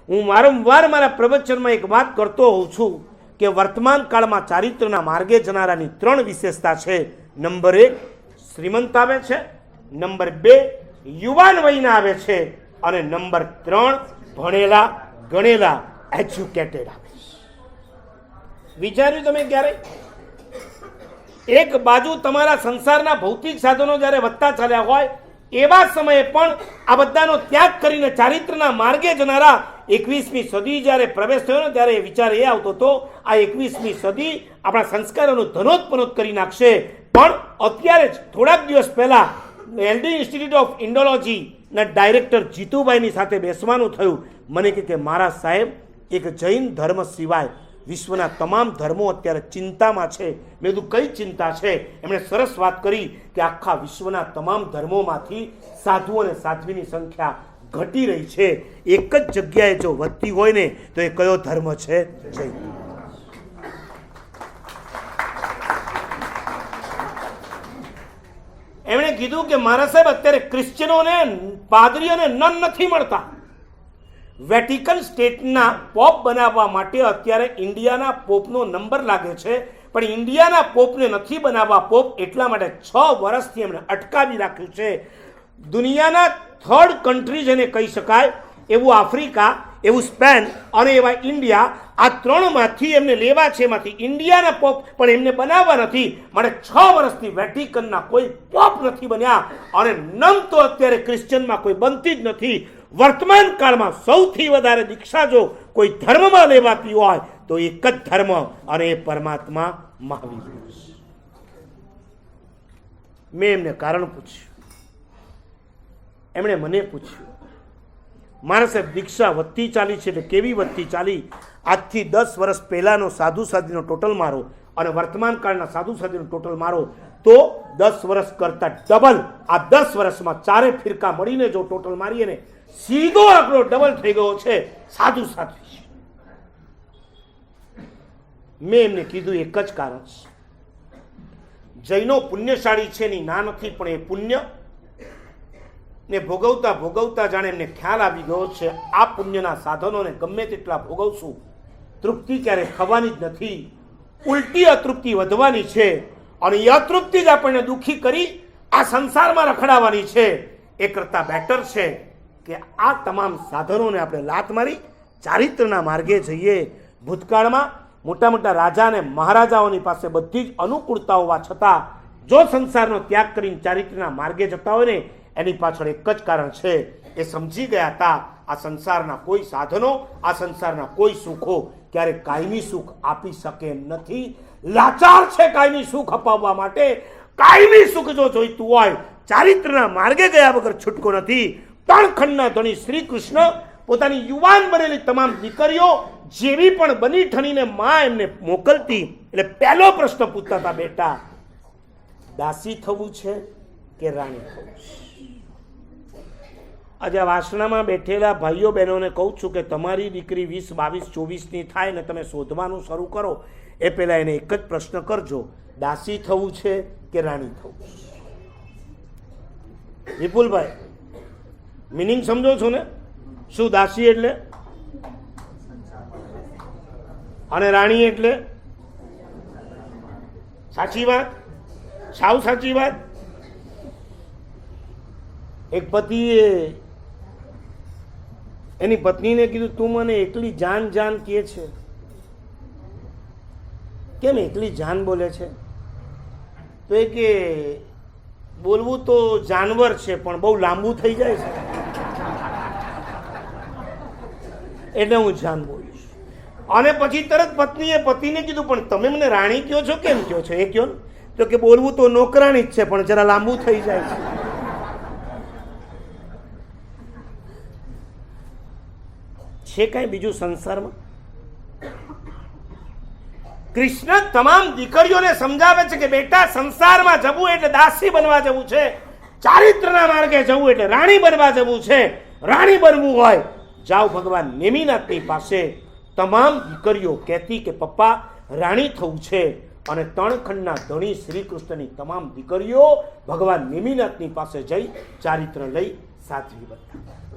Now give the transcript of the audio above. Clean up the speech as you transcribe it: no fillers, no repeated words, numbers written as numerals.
હું વારંવાર મારા પ્રવચનમાં એક વાત કરતો હોઉં છું કે વર્તમાન કાળમાં ચારિત્રના માર્ગે જનારાની 3 વિશેષતા છે. નંબર 1 શ્રીમંત આવે છે, નંબર 2 યુવાન વયના આવે છે, અને નંબર 3 ભણેલા ગણેલા એજ્યુકેટેડ આવે છે. વિચાર્યું તમે ક્યારે? એક બાજુ તમારા સંસારના ભૌતિક સાધનો જ્યારે વધતા ચાલ્યા હોય એવા સમયે પણ આ બધાનો ત્યાગ કરીને ચારિત્રના માર્ગે જનારા 21મી સદી જ્યારે પ્રવેશ થયો ને ત્યારે વિચાર એ આવતો હતો આ 21મી સદી આપણા સંસ્કારોનું ધનોત્પનોત કરી નાખશે. પણ અત્યારે જ થોડાક દિવસ પહેલા એલડી ઇન્સ્ટિટ્યૂટ ઓફ ઇન્ડોલોજીના ડાયરેક્ટર જીતુભાઈની સાથે બેસવાનું થયું. મને કે મારા સાહેબ, એક જૈન ધર્મ સિવાય વિશ્વના તમામ ધર્મો અત્યારે ચિંતામાં છે. મેં કીધું કઈ ચિંતા છે? એમણે સરસ વાત કરી કે આખા વિશ્વના તમામ ધર્મોમાંથી સાધુ અને સાધ્વીની સંખ્યા ઘટી રહી છે. એક જ જગ્યાએ જો વધતી હોય ને તો એ કયો ધર્મ છે? જૈન. એમણે કીધું કે મારા સાહેબ, અત્યારે ક્રિશ્ચિયનોને પાદરીઓને નન નથી મળતા. વેટિકન સ્ટેટના પોપ બનાવવા માટે અત્યારે ઇન્ડિયાના પોપનો નંબર લાગે છે, પણ ઇન્ડિયાના પોપને નથી બનાવવા પોપ એટલા માટે 6 વર્ષથી એમણે અટકાવી રાખ્યું છે. દુનિયાના 3rd કન્ટ્રી જેને કહી શકાય એવું આફ્રિકા, એવું સ્પેન અને એવા ઇન્ડિયા, આ 3માંથી એમને લેવા છે. એમાંથી ઇન્ડિયાના પોપ પણ એમને બનાવવા નથી માટે 6 વર્ષથી વેટિકનના કોઈ પોપ નથી બન્યા. અને નમ તો અત્યારે ક્રિશ્ચિયનમાં કોઈ બનતી જ નથી. વર્તમાન કાળમાં સૌથી વધારે દીક્ષા જો કોઈ ધર્મમાં લેવાતી હોય તો એક જ ધર્મ, અને એ પરમાત્મા મહાવીર. મેં એમને કારણ પૂછ્યું, એમણે મને પૂછ્યું, મારા સાહેબ દીક્ષા વધતી ચાલી છે એટલે કેવી વધતી ચાલી? આજથી 10 વર્ષ પહેલાનો સાધુ સાધ્વીનો ટોટલ મારો અને વર્તમાન કાળના સાધુ સાધ્વીનો ટોટલ મારો તો 10 વર્ષ કરતા ડબલ. આ 10 વર્ષમાં 4 ફિરકા મળીને જો ટોટલ મારીએ ને સીધો આંકડો ડબલ થઈ ગયો છે સાધુ સાધ્વી. મેં એમને કીધું એક જ કારણ છે, જૈનો પુણ્યશાળી છે ની ના નથી, પણ એ પુણ્ય ને ભોગવતા ભોગવતા જાણે એમને ખ્યાલ આવી ગયો છે આ પુણ્યના સાધનોને ગમે તેટલા ભોગવશું તૃપ્તિ ક્યારે થવાની જ નથી, ઉલટી અતૃપ્તિ વધવાની છે. અને એ અતૃપ્તિ જ આપણને દુઃખી કરી આ સંસારમાં રખડાવવાની છે. એ કરતાં બેટર છે કે આ તમામ સાધનોને આપણે લાત મારી ચારિત્રના માર્ગે જઈએ. ભૂતકાળમાં મોટા મોટા રાજા અને મહારાજાઓની પાસે બધી જ અનુકૂળતા હોવા છતાં જો સંસારનો ત્યાગ કરીને ચારિત્રના માર્ગે જતા હોય ને એની પાછળ એક જ કારણ છે, એ સમજી ગયા હતા આ સંસારના કોઈ સાધનો, આ સંસારના કોઈ સુખો ક્યારેક કાયમી સુખ આપી શકે એમ નથી. લાચાર છે કાયમી સુખ અપાવવા માટે. કાયમી સુખ જો જોઈતું હોય ચારિત્રના માર્ગે ગયા વગર છૂટકો નથી. 3 ખંડના ધણી શ્રી કૃષ્ણ પોતાની યુવાન બનેલી તમામ દીકરીઓ જેવી પણ બની ઠણીને માં એમને મોકલતી એટલે પહેલો પ્રશ્ન પૂછતા હતા, બેટા દાસી થવું છે કે રાણી થવું છે? આજે વાસણામાં બેઠેલા ભાઈઓ બહેનોને કહું છું કે તમારી દીકરી 20, 22, 24ની થાય ને તમે શોધવાનું શરૂ કરો એ પહેલાં એને એક જ પ્રશ્ન કરજો, દાસી થવું છે કે રાણી થવું છે? વિપુલભાઈ, મિનિંગ સમજો છો ને? શું દાસી એટલે અને રાણી એટલે? સાચી વાત, સાવ સાચી વાત. એક પતિએ એની પત્નીને કીધું, તું મને એકલી જાન જાન કહે છે, કેમ એકલી જાન બોલે છે? તો એ કે બોલવું તો જાનવર છે પણ બહુ લાંબુ થઈ જાય છે એટલે હું જાન બોલીશ. અને પછી તરત પત્નીએ પતિને કીધું, પણ તમે મને રાણી કહો છો કેમ કહો છો? એ કહો ને. તો કે બોલવું તો નોકરાણી જ છે પણ જરા લાંબુ થઈ જાય છે. છે કાંઈ બીજું સંસારમાં? કૃષ્ણ તમામ દીકરીઓને સમજાવે છે કે બેટા સંસારમાં જવું એટલે દાસી બનવા જવું છે, ચારિત્રના માર્ગે જવું એટલે રાણી બનવા જવું છે. રાણી બનવું હોય જાઓ ભગવાન નેમિનાથની પાસે. તમામ દીકરીઓ કહેતી કે પપ્પા રાણી થવું છે, અને 3 ખંડના ધણી શ્રી કૃષ્ણની તમામ દીકરીઓ ભગવાન નેમિનાથની પાસે જઈ ચારિત્ર લઈ સાધ્વી બનતા.